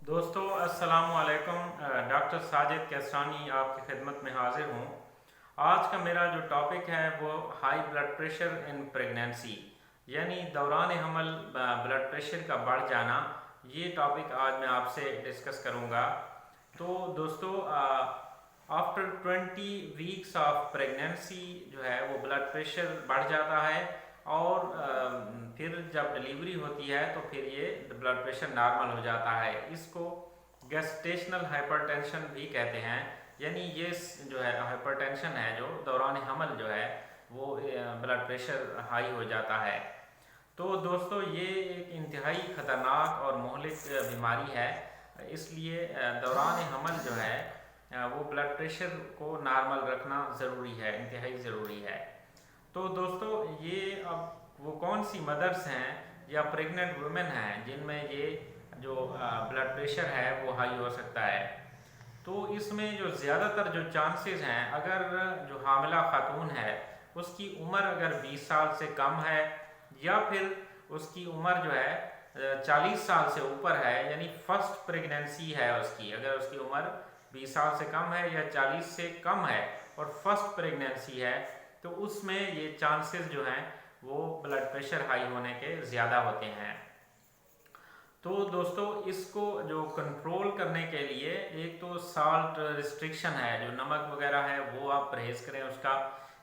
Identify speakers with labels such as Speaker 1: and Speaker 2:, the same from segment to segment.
Speaker 1: दोस्तों अस्सलाम वालेकुम। डॉक्टर साजिद कैसरानी आपकी खिदमत में हाजिर हूँ। आज का मेरा जो टॉपिक है वो high blood pressure in pregnancy, यानी दौरान हमल ब्लड प्रेशर का बढ़ जाना। ये टॉपिक आज मैं आपसे डिस्कस करूँगा। तो दोस्तों आफ्टर 20 वीक्स ऑफ प्रेगनेंसी जो है वो ब्लड प्रेशर बढ़ जाता है और फिर जब डिलीवरी होती है तो फिर ये ब्लड प्रेशर नॉर्मल हो जाता है। इसको गेस्टेशनल हाइपरटेंशन भी कहते हैं, यानी ये जो है हाइपरटेंशन है जो दौरान हमल जो है वो ब्लड प्रेशर हाई हो जाता है। तो दोस्तों ये एक इंतहाई ख़तरनाक और मोहलिक बीमारी है, इसलिए दौरान हमल जो है वो ब्लड प्रेशर को नॉर्मल रखना ज़रूरी है, इंतहाई ज़रूरी है। तो दोस्तों ये अब वो कौन सी मदर्स हैं या प्रेग्नेंट वुमेन हैं जिनमें ये जो ब्लड प्रेशर है वो हाई हो सकता है। तो इसमें जो ज़्यादातर जो चांसेस हैं, अगर जो हामिला खातून है उसकी उम्र अगर 20 साल से कम है या फिर उसकी उम्र जो है 40 साल से ऊपर है, यानी फर्स्ट प्रेगनेंसी है उसकी, अगर उसकी उम्र 20 साल से कम है या 40 से कम है और फर्स्ट प्रेगनेंसी है, तो उसमें ये चांसेस जो हैं वो ब्लड प्रेशर हाई होने के ज़्यादा होते हैं। तो दोस्तों इसको जो कंट्रोल करने के लिए एक तो साल्ट रिस्ट्रिक्शन है, जो नमक वगैरह है वो आप परहेज़ करें उसका।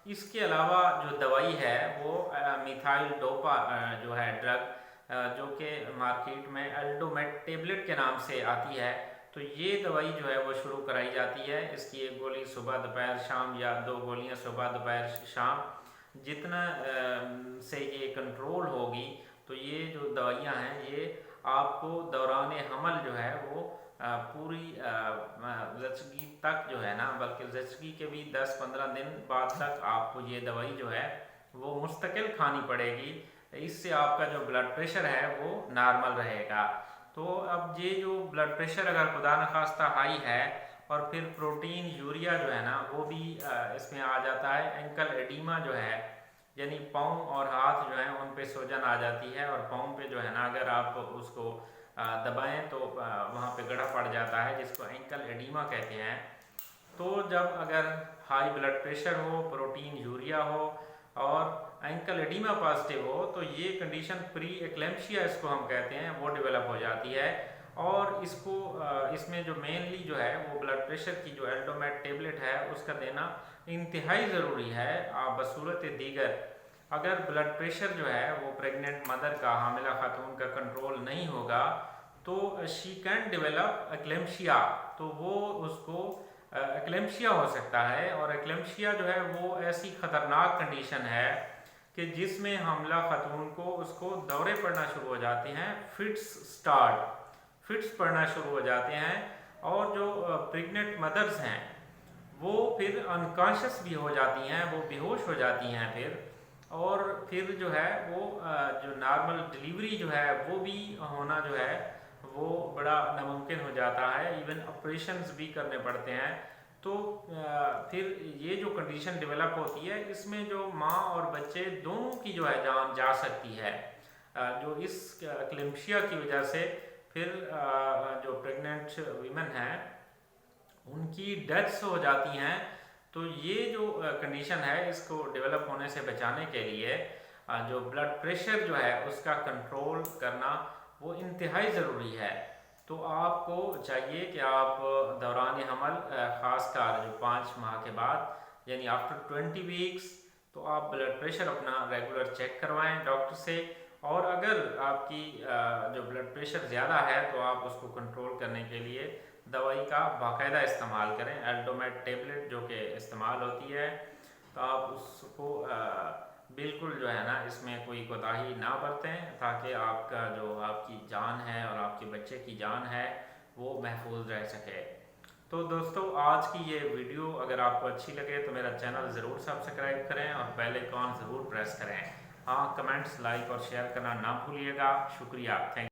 Speaker 1: इसके अलावा जो दवाई है वो मिथाइल डोपा जो है ड्रग जो कि मार्केट में एल्डोमेट टेबलेट के नाम से आती है, तो ये दवाई जो है वो शुरू कराई जाती है। इसकी एक गोली सुबह दोपहर शाम या 2 गोलियां सुबह दोपहर शाम, जितना से ये कंट्रोल होगी तो ये जो दवाइयां हैं ये आपको दौरान हमल जो है वो पूरी ज़चगी तक जो है ना, बल्कि ज़चगी के भी 10-15 दिन बाद तक आपको ये दवाई जो है वो मुस्तकिल खानी पड़ेगी। इससे आपका जो ब्लड प्रेशर है वो नॉर्मल रहेगा। तो अब ये जो ब्लड प्रेशर अगर खुदा न खास्ता हाई है और फिर प्रोटीन यूरिया जो है ना वो भी इसमें आ जाता है। एंकल एडीमा जो है, यानी पाँव और हाथ जो है उन पे सूजन आ जाती है और पाँव पे जो है ना अगर आप उसको दबाएं तो वहाँ पे गड़ा पड़ जाता है, जिसको एंकल एडीमा कहते हैं। तो जब अगर हाई ब्लड प्रेशर हो, प्रोटीन यूरिया हो और एंकल एडीमा पॉजिटिव हो, तो ये कंडीशन प्री एक्लेम्पशिया इसको हम कहते हैं, वो डेवलप हो जाती है। और इसको इसमें जो मेनली जो है वो ब्लड प्रेशर की जो एल्डोमेट टेबलेट है उसका देना इंतहाई ज़रूरी है। बसूरत दीगर अगर ब्लड प्रेशर जो है वो प्रेग्नेंट मदर का, हामिला खातून का कंट्रोल नहीं होगा तो शी कैन डेवलप एक्लेम्पशिया, तो वो उसको एक्लेम्पशिया हो सकता है। और एक्लेम्पशिया जो है वो ऐसी ख़तरनाक कंडीशन है कि जिसमें हामिला खातून को उसको दौरे पड़ना शुरू हो जाते हैं, फिट्स पड़ना शुरू हो जाते हैं, और जो प्रेग्नेंट मदर्स हैं वो फिर अनकॉन्शियस भी हो जाती हैं, वो बेहोश हो जाती हैं फिर। और फिर जो है वो जो नॉर्मल डिलीवरी जो है वो भी होना जो है वो बड़ा नामुमकिन हो जाता है, इवन ऑपरेशंस भी करने पड़ते हैं। तो फिर ये जो कंडीशन डेवलप होती है इसमें जो माँ और बच्चे दोनों की जो है जान जा सकती है। जो इस क्लेम्शिया की वजह से फिर जो प्रेग्नेंट वीमेन हैं उनकी डेथ्स हो जाती हैं। तो ये जो कंडीशन है इसको डेवलप होने से बचाने के लिए जो ब्लड प्रेशर जो है उसका कंट्रोल करना वो इंतहाई ज़रूरी है। तो आपको चाहिए कि आप दौरान हमल ख़ासकर जो 5 माह के बाद यानी आफ्टर 20 वीक्स, तो आप ब्लड प्रेशर अपना रेगुलर चेक करवाएं डॉक्टर से। और अगर आपकी जो ब्लड प्रेशर ज़्यादा है तो आप उसको कंट्रोल करने के लिए दवाई का बाकायदा इस्तेमाल करें, एल्डोमेट टेबलेट जो कि इस्तेमाल होती है। तो आप उसको बिल्कुल जो है ना इसमें कोई कोताही ना बरतें, ताकि आपका जो आपकी जान है और आपके बच्चे की जान है वो महफूज रह सके। तो दोस्तों आज की ये वीडियो अगर आपको अच्छी लगे तो मेरा चैनल ज़रूर सब्सक्राइब करें और बेल आइकॉन ज़रूर प्रेस करें। हाँ, कमेंट्स, लाइक और शेयर करना ना भूलिएगा। शुक्रिया, थैंक